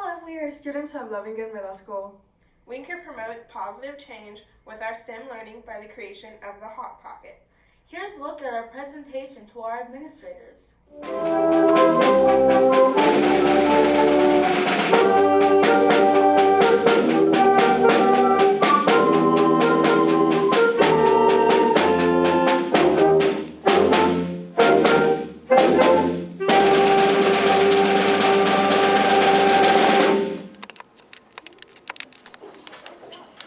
Hello, we are students of Lovington Middle School. We can promote positive change with our STEM learning by the creation of the Hot Pocket. Here's a look at our presentation to our administrators.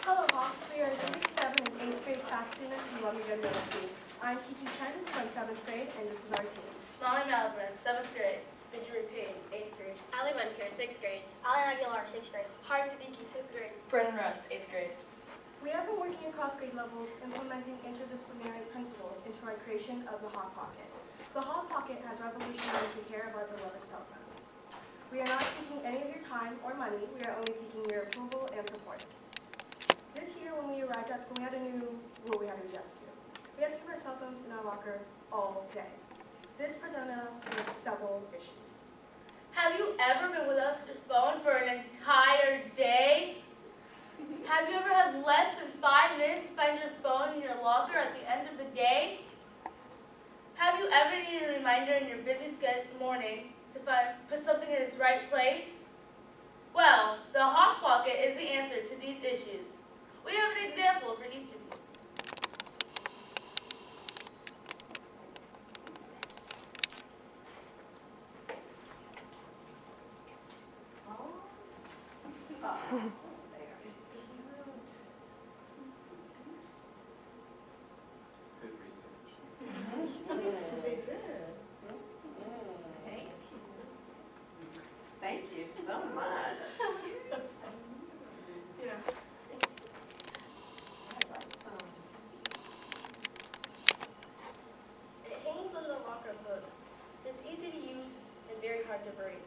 Hello, Hawks. We are 6th, 7th, and 8th grade FACT students from Lovington Middle School. I'm Kiki Chen from 7th grade, and this is our team. Molly Malbran, 7th grade. Benjamin Payne, 8th grade. Ali Wenkер, 6th grade. Alan Aguilar, 6th grade. Har Siddiqui, 6th grade. Brennan Rust, 8th grade. We have been working across grade levels, implementing interdisciplinary principles into our creation of the Hot Pocket. The Hot Pocket has revolutionized the care of our beloved cell phones. We are not seeking any of your time or money. We are only seeking your approval and support. This year, when we arrived at school, we had a new rule we had to adjust to. We had to keep our cell phones in our locker all day. This presented us with several issues. Have you ever been without your phone for an entire day? Have you ever had less than 5 minutes to find your phone in your locker at the end of the day? Have you ever needed a reminder in your busy morning to put something in its right place? Well, the Hot Pocket is the answer to these issues. We have an example for each of you. Good research. Thank you so much. Yeah. It hangs on the locker hook. It's easy to use and very hard to break.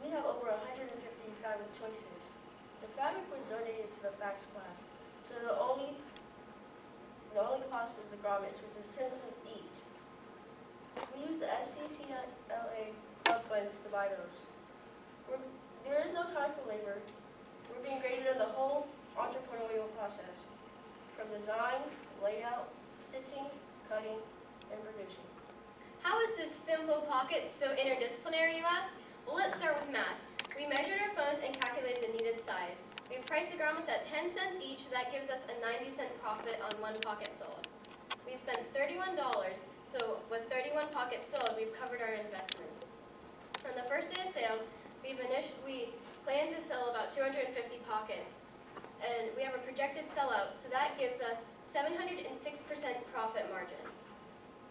We have over 150 fabric choices. The fabric was donated to the FACS class, so the only cost is the grommets, which is 10 cents each. We use the SCCLA club funds to buy those. There is no time for labor. We're being graded on the whole entrepreneurial process, from design, layout, stitching, cutting, and producing. How is this simple pocket so interdisciplinary, you ask? Well, let's start with math. We measured our phones and calculated the needed size. We've priced the grommets at 10 cents each, so that gives us a 90-cent profit on one pocket sold. We spent $31, so with 31 pockets sold, we've covered our investment. On the first day of sales, we plan to sell about 250 pockets, and we have a projected sellout, so that gives us 706% profit margin.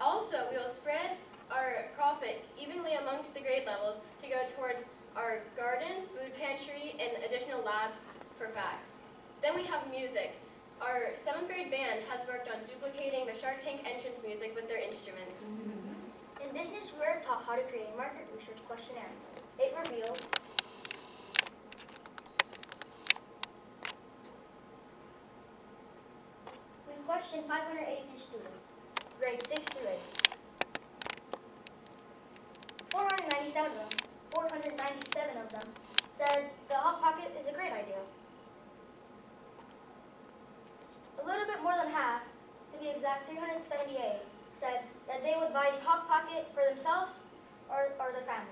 Also, we will spread our profit evenly amongst the grade levels to go towards our garden, food pantry, and additional labs for VACS. Then we have music. Our 7th grade band has worked on duplicating the Shark Tank entrance music with their instruments. In business, we are taught how to create a market research questionnaire. It revealed we questioned 583 students, grades 6 through 8. 497 of them said the Hot Pocket is a great idea. A little bit more than half, to be exact, 378, said that they would buy the Hot Pocket for themselves or their family.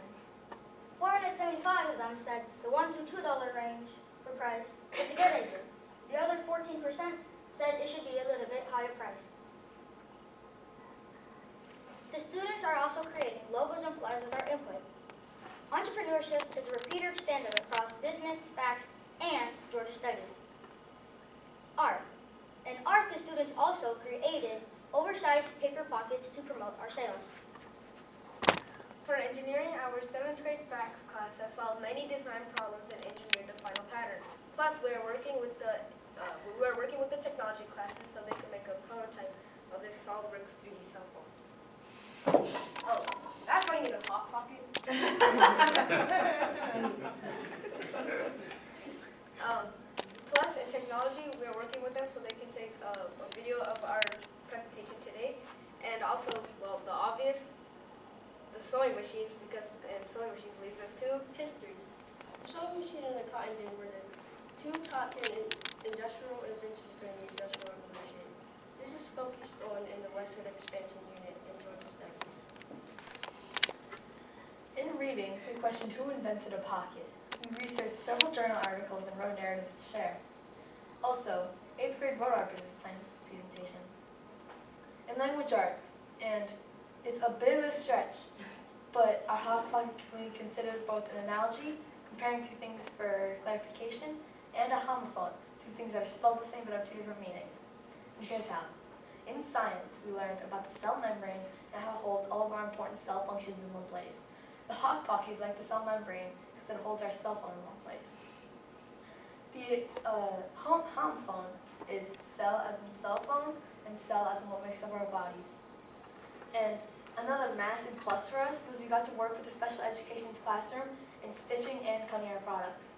475 of them said the $1 to $2 range for price is a good idea. The other 14% said it should be a little bit higher priced. The students are also creating logos and flyers with our input. Entrepreneurship is a repeated standard across business, facts, and Georgia studies. Art. In art, the students also created oversized paper pockets to promote our sales. For engineering, our 7th grade FACS class has solved many design problems and engineered the final pattern. Plus, we're working with the technology classes so they can make a prototype of this SolidWorks 3D sample. Oh, that's why you need a Hot Pocket. Plus, in technology, we're working with them so they can take a video of our presentation today, and also, well, the obvious, the sewing machines, because and sewing machines leads us to history. Sewing machine and the cotton gin were the two top 10 industrial inventions during the Industrial Revolution. This is focused on in the Westward Expansion Unit in Georgia Studies. In reading, we questioned who invented a pocket. We researched several journal articles and wrote narratives to share. Also, 8th grade wrote our business plan for this presentation. In language arts, and it's a bit of a stretch, but our Hawk Pocket can be considered both an analogy, comparing two things for clarification, and a homophone, two things that are spelled the same but have two different meanings. And here's how. In science, we learned about the cell membrane and how it holds all of our important cell functions in one place. The Hawk Pocket is like the cell membrane because it holds our cell phone in one place. The homophone is cell as in cell phone and cell as in what makes up our bodies. And another massive plus for us was we got to work with the special education classroom in stitching and cutting our products.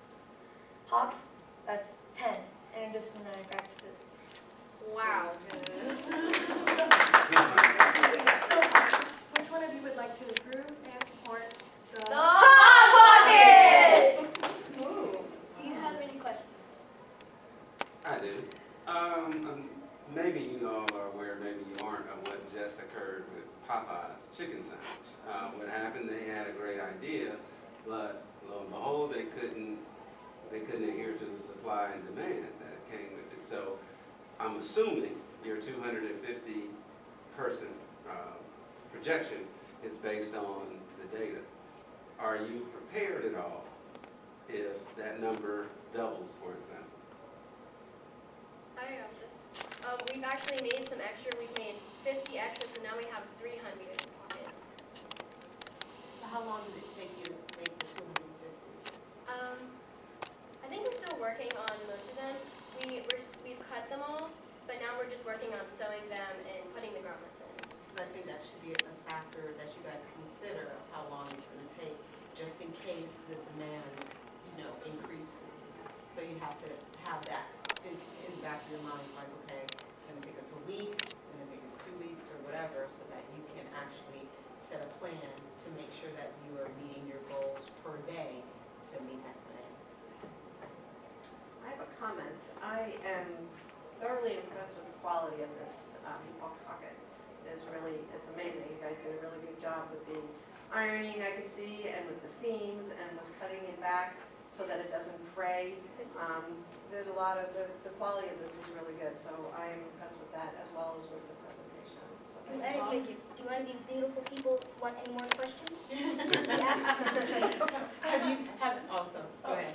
Hawks, that's 10 interdisciplinary practices. Wow. So, Hawks, which one of you would like to approve and support the Hawk Pocket! Do you have any questions? I do. Maybe you all are aware, maybe you aren't, of what just occurred with Popeye's chicken sandwich. What happened, they had a great idea, but lo and behold, they couldn't adhere to the supply and demand that came with it. So I'm assuming your 250 person projection is based on the data. Are you prepared at all if that number doubles, for example? I got this. We've actually made some extra. We've made 50 extra, so now we have 300 pockets. So how long did it take you to make the 250? I think we're still working on most of them. We've cut them all, but now we're just working on sewing them and putting the grommets in. Because I think that should be a factor that you guys consider of how long it's going to take, just in case the demand, increases. So you have to have that in the back of your minds, like, okay, it's going to take us a week, it's going to take us 2 weeks, or whatever, so that you can actually set a plan to make sure that you are meeting your goals per day to meet that demand. I have a comment. I am thoroughly impressed with the quality of this Hawk Pocket. It's amazing. You guys did a really good job with the ironing, I could see, and with the seams, and with cutting it back so that it doesn't fray. There's a lot of, the quality of this is really good, so I am impressed with that as well as with the presentation. So Do any of you beautiful people want any more questions? Yes? Go ahead.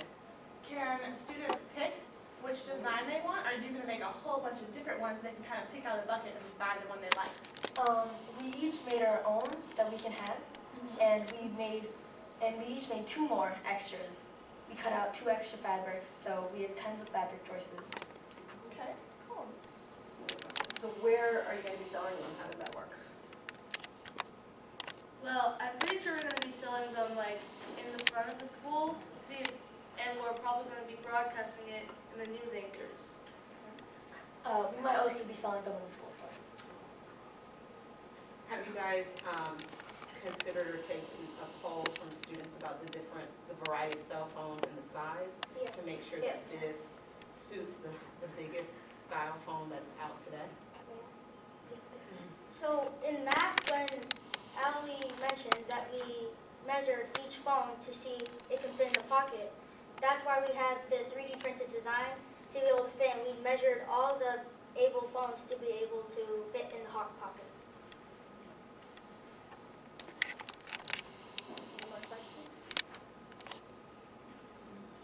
Can students pick which design they want, or are you going to make a whole bunch of different ones they can kind of pick out of the bucket and buy the one they like? We each made our own that we can have, and we each made 2 more extras. We cut out 2 extra fabrics, so we have tons of fabric choices. Okay, cool. So where are you going to be selling them? How does that work? Well, I'm pretty sure we're going to be selling them like in the front of the school to see if, and we're probably going to be broadcasting it in the news anchors. We might also be selling them in the school store. Have you guys considered or taken a poll from students about the variety of cell phones and the size Yeah. to make sure that this suits the biggest style phone that's out today? So in math, when Ali mentioned that we measured each phone to see it can fit in the pocket, that's why we had the 3D printed design to be able to fit, and we measured all the able phones to be able to fit in the Hawk Pocket. Any more questions?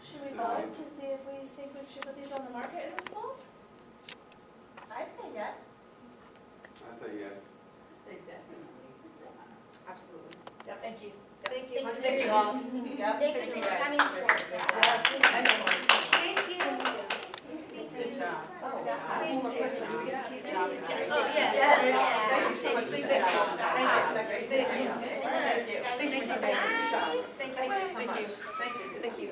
Should we vote to see if we think we should put these on the market in the fall? I say yes. I say yes. Say definitely. Absolutely. Thank you. Thank you. Thank you, Hawks. Yeah. Thank you. guys. I mean, Yes, excellent. thank you. Good job. Oh, I have one more question. Do we get to keep these? Oh, yes. Yes. Thank you so much for that. Thank you. It's actually- Thank you. Thank you. Thank you. Thank you. Good job. Thank you. Thank you so Thank much. you. Thank you. Thank you.